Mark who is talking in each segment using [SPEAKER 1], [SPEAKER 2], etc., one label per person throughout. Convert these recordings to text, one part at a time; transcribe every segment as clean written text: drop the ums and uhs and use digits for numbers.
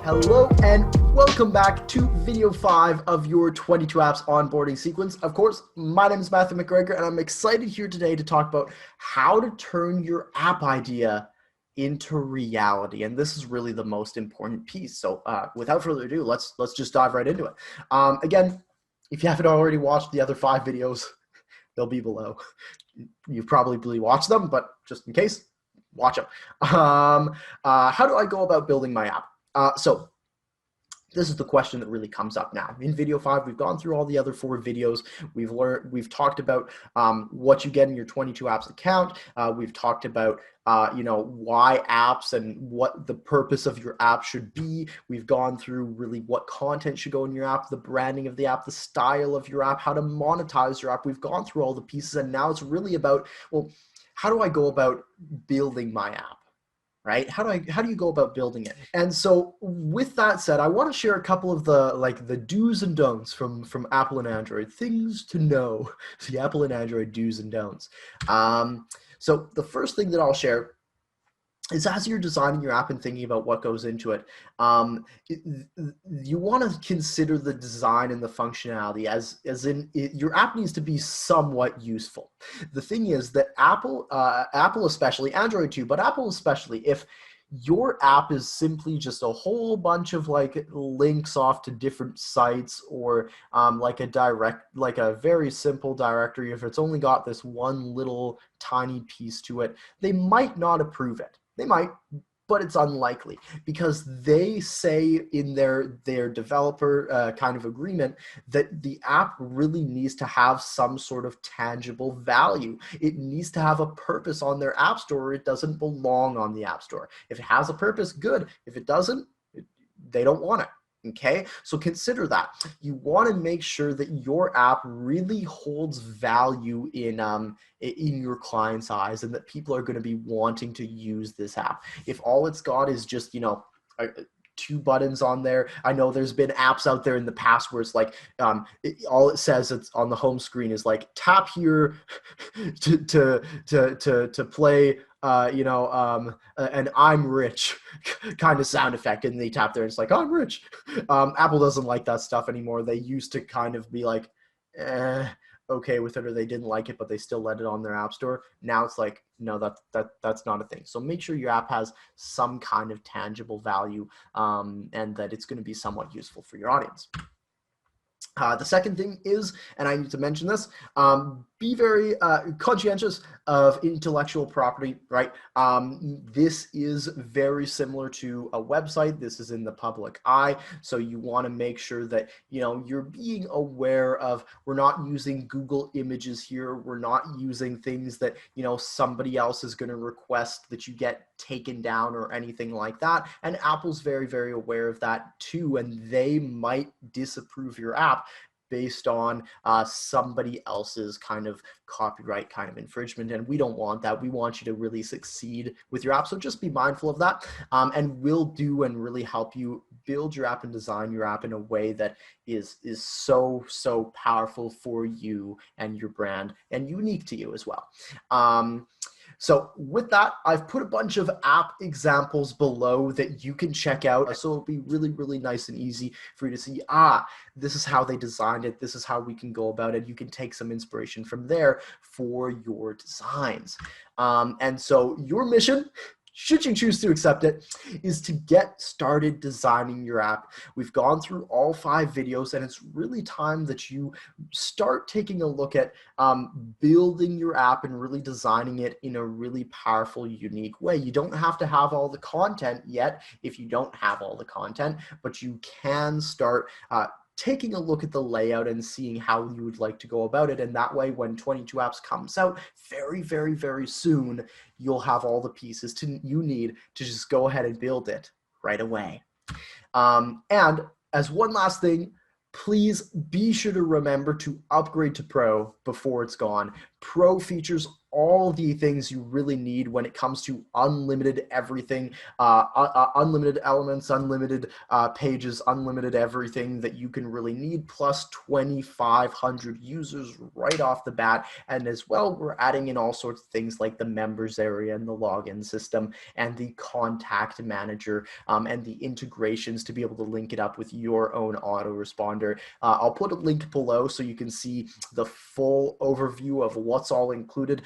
[SPEAKER 1] Hello and welcome back to video 5 of your 22 apps onboarding sequence. Of course, my name is McGregor and I'm excited here today to talk about how to turn your app idea into reality. And this is really the most important piece. So without further ado, let's just dive right into it. Again, if you haven't already watched the other 5 videos, they'll be below. You've probably watched them, but just in case, watch them. How do I go about building my app? So this is the question that really comes up now. In video 5, we've gone through all the other 4 videos. We've talked about what you get in your 22 apps account. We've talked about why apps and what the purpose of your app should be. We've gone through really what content should go in your app, the branding of the app, the style of your app, how to monetize your app. We've gone through all the pieces, and now it's really about, well, how do I go about building my app? Right? How do you go about building it? And so with that said, I want to share a couple of the do's and don'ts from Apple and Android, things to know, the Apple and Android do's and don'ts. So the first thing that I'll share is, as you're designing your app and thinking about what goes into it, you want to consider the design and the functionality as in your app needs to be somewhat useful. The thing is that Apple especially, Android too, but Apple especially, if your app is simply just a whole bunch of like links off to different sites, or like a very simple directory, if it's only got this one little tiny piece to it, they might not approve it. They might, but it's unlikely, because they say in their developer kind of agreement that the app really needs to have some sort of tangible value. It needs to have a purpose on their app store, or it doesn't belong on the app store. If it has a purpose, good. If it doesn't, they don't want it. Okay, so consider that. You want to make sure that your app really holds value in your client's eyes, and that people are going to be wanting to use this app. If all it's got is just, 2 buttons on there. I know there's been apps out there in the past where it's like all it says it's on the home screen is like, tap here to play an I'm rich kind of sound effect, and they tap there and it's like, I'm rich. Apple doesn't like that stuff anymore. They used to kind of be like okay with it, or they didn't like it, but they still let it on their app store. Now it's like, no, that's not a thing. So make sure your app has some kind of tangible value, and that it's going to be somewhat useful for your audience. The second thing is, and I need to mention this, be very conscientious of intellectual property, right? This is very similar to a website. This is in the public eye. So you want to make sure that, you're being aware of, we're not using Google images here. We're not using things that, somebody else is going to request that you get taken down or anything like that. And Apple's very, very aware of that too. And they might disapprove your app based on somebody else's kind of copyright kind of infringement. And we don't want that. We want you to really succeed with your app. So just be mindful of that. And we'll do and really help you build your app and design your app in a way that is so powerful for you and your brand, and unique to you as well. So with that, I've put a bunch of app examples below that you can check out. So it'll be really, really nice and easy for you to see, this is how they designed it. This is how we can go about it. You can take some inspiration from there for your designs. And so your mission, should you choose to accept it, is to get started designing your app. We've gone through all 5 videos, and it's really time that you start taking a look at building your app and really designing it in a really powerful, unique way. You don't have to have all the content yet if you don't have all the content, but you can start taking a look at the layout and seeing how you would like to go about it. And that way, when 22 apps comes out very, very, very soon, you'll have all the pieces you need to just go ahead and build it right away. And as one last thing, please be sure to remember to upgrade to Pro before it's gone. Pro features all the things you really need when it comes to unlimited everything, unlimited elements, unlimited pages, unlimited everything that you can really need, plus 2,500 users right off the bat. And as well, we're adding in all sorts of things like the members area and the login system and the contact manager, and the integrations to be able to link it up with your own autoresponder. I'll put a link below so you can see the full overview of what's all included.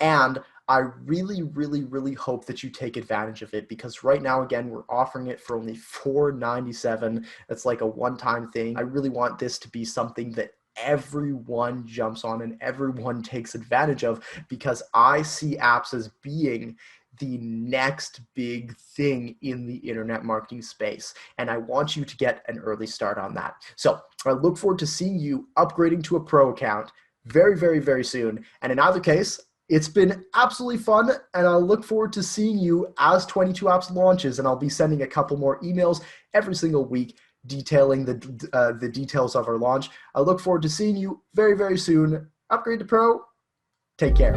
[SPEAKER 1] And I really, really, really hope that you take advantage of it, because right now, again, we're offering it for only $4.97. That's like a one-time thing. I really want this to be something that everyone jumps on and everyone takes advantage of, because I see apps as being the next big thing in the internet marketing space. And I want you to get an early start on that. So I look forward to seeing you upgrading to a pro account very, very, very soon. And in either case, it's been absolutely fun, and I'll look forward to seeing you as 22 Apps launches, and I'll be sending a couple more emails every single week detailing the details of our launch. I look forward to seeing you very, very soon. Upgrade to Pro. Take care.